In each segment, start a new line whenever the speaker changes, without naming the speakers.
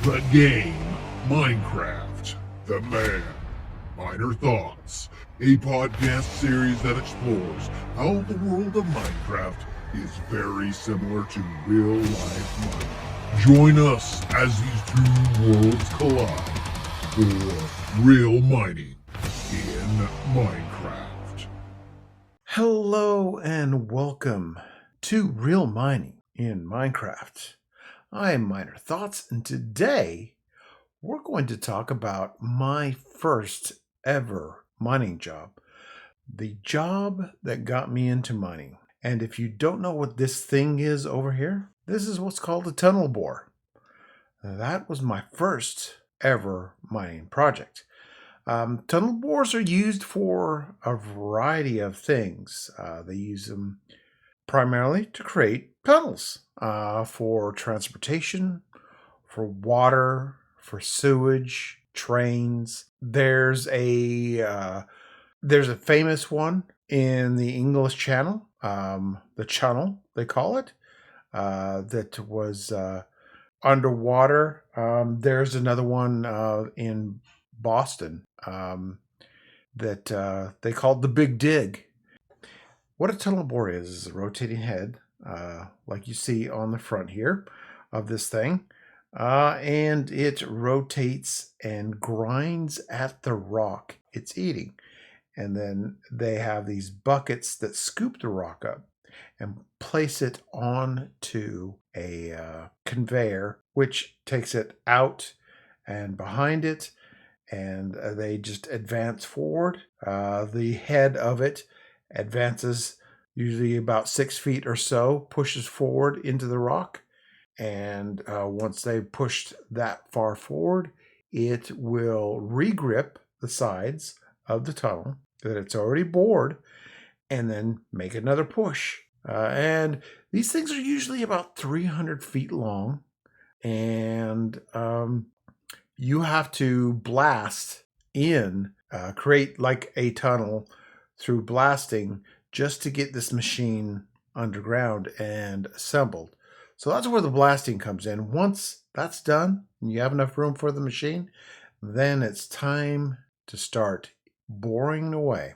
The game, Minecraft. The man, Minor Thoughts. A podcast series that explores how the world of Minecraft is very similar to real life mining. Join us as these two worlds collide for real mining in Minecraft.
Hello and welcome to Real Mining in Minecraft. I am Miner Thoughts, and today we're going to talk about my first ever mining job. The job that got me into mining. And if you don't know what this thing is over here, this is what's called a tunnel bore. That was my first ever mining project. Tunnel bores are used for a variety of things. They use them primarily to create tunnels for transportation, for water, for sewage, trains. There's a famous one in the English Channel, the Channel they call it, that was underwater. There's another one in Boston that they called the Big Dig. What a tunnel bore is a rotating head, like you see on the front here of this thing, and it rotates and grinds at the rock it's eating. And then they have these buckets that scoop the rock up and place it onto a conveyor, which takes it out and behind it, and they just advance forward. The head of it advances usually about 6 feet or so, pushes forward into the rock, and once they've pushed that far forward, it will regrip the sides of the tunnel that it's already bored and then make another push. And these things are usually about 300 feet long, and you have to blast in, create like a tunnel through blasting just to get this machine underground and assembled. So that's where the blasting comes in. Once that's done and you have enough room for the machine, then it's time to start boring away.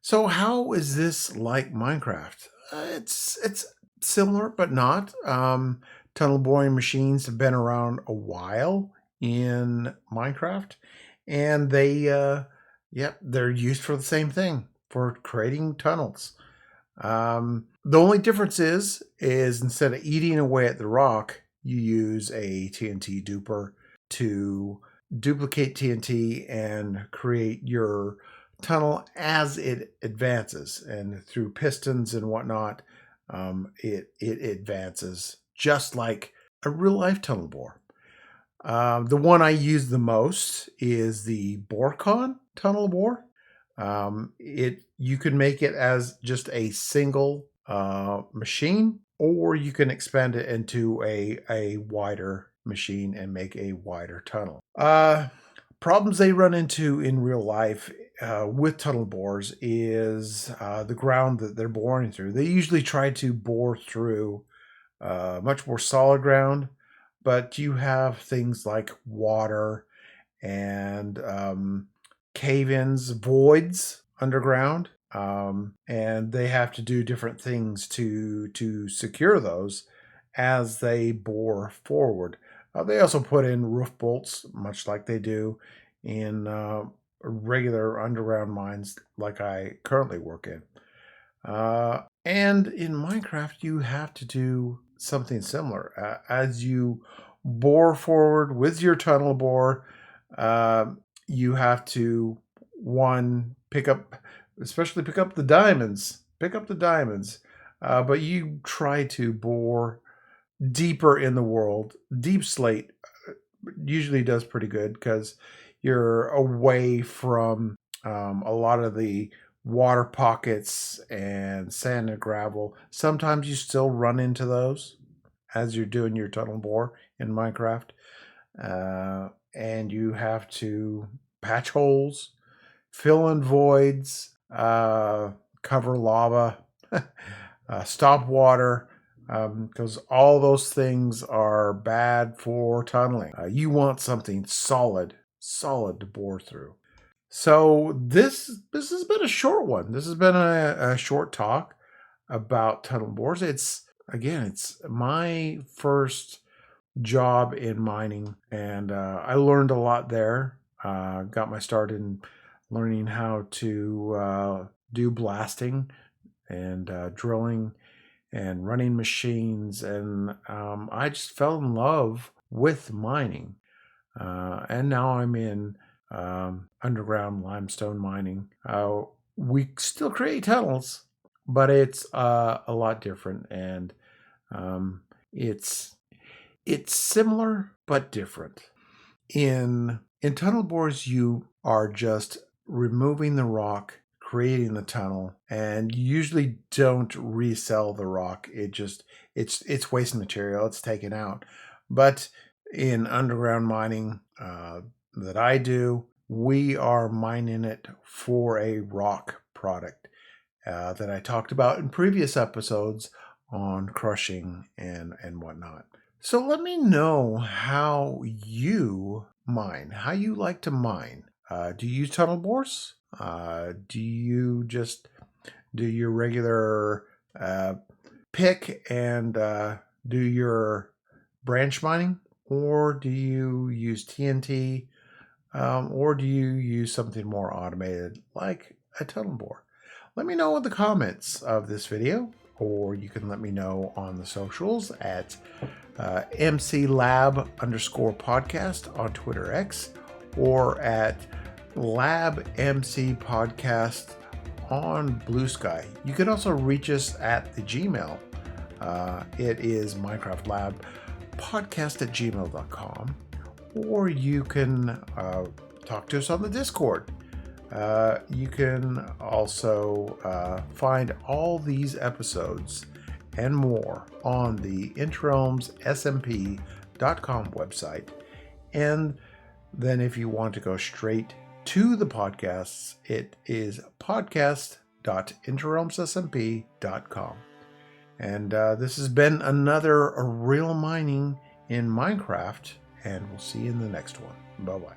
So how is this like Minecraft? It's similar, but not. Tunnel boring machines have been around a while in Minecraft, and they're used for the same thing, for creating tunnels. The only difference is instead of eating away at the rock, you use a TNT duper to duplicate TNT and create your tunnel as it advances, and through pistons and whatnot, it advances just like a real life tunnel bore. The one I use the most is the Borcon tunnel bore. You can make it as just a single machine, or you can expand it into a wider machine and make a wider tunnel. Problems they run into in real life with tunnel bores is the ground that they're boring through. They usually try to bore through much more solid ground, but you have things like water and cave-ins, voids underground, and they have to do different things to secure those as they bore forward. They also put in roof bolts, much like they do in regular underground mines like I currently work in. And in Minecraft, you have to do something similar. As you bore forward with your tunnel bore, you have to, pick up the diamonds. But you try to bore deeper in the world. Deep slate usually does pretty good because you're away from a lot of the water pockets and sand and gravel. Sometimes you still run into those as you're doing your tunnel bore in Minecraft. And you have to patch holes, fill in voids, cover lava, stop water, because all those things are bad for tunneling. You want something solid to bore through. So this has been a short one. This has been a short talk about tunnel bores. It's my first job in mining, and I learned a lot there. Got my start in learning how to do blasting and drilling and running machines, and I just fell in love with mining. And now I'm in underground limestone mining. We still create tunnels, but it's a lot different, and it's similar but different. In tunnel bores, you are just removing the rock, creating the tunnel, and you usually don't resell the rock. It's waste material. It's taken out. But in underground mining that I do, we are mining it for a rock product that I talked about in previous episodes on crushing and whatnot. So let me know how you mine, how you like to mine. Do you use tunnel bores? Do you just do your regular pick and do your branch mining? Or do you use TNT? Or do you use something more automated like a tunnel bore? Let me know in the comments of this video, or you can let me know on the socials at mclab_podcast on Twitter X, or at labmcpodcast on Blue Sky. You can also reach us at the Gmail. It is minecraftlabpodcast@gmail.com, or you can talk to us on the Discord. You can also find all these episodes and more on the interrealmssmp.com website. And then if you want to go straight to the podcasts, it is podcast.interrealmssmp.com. And this has been another Real Mining in Minecraft, and we'll see you in the next one. Bye-bye.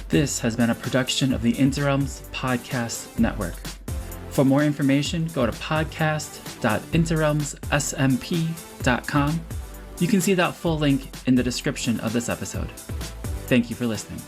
This has been a production of the Interrealms Podcast Network. For more information, go to podcast.interrealmssmp.com. You can see that full link in the description of this episode. Thank you for listening.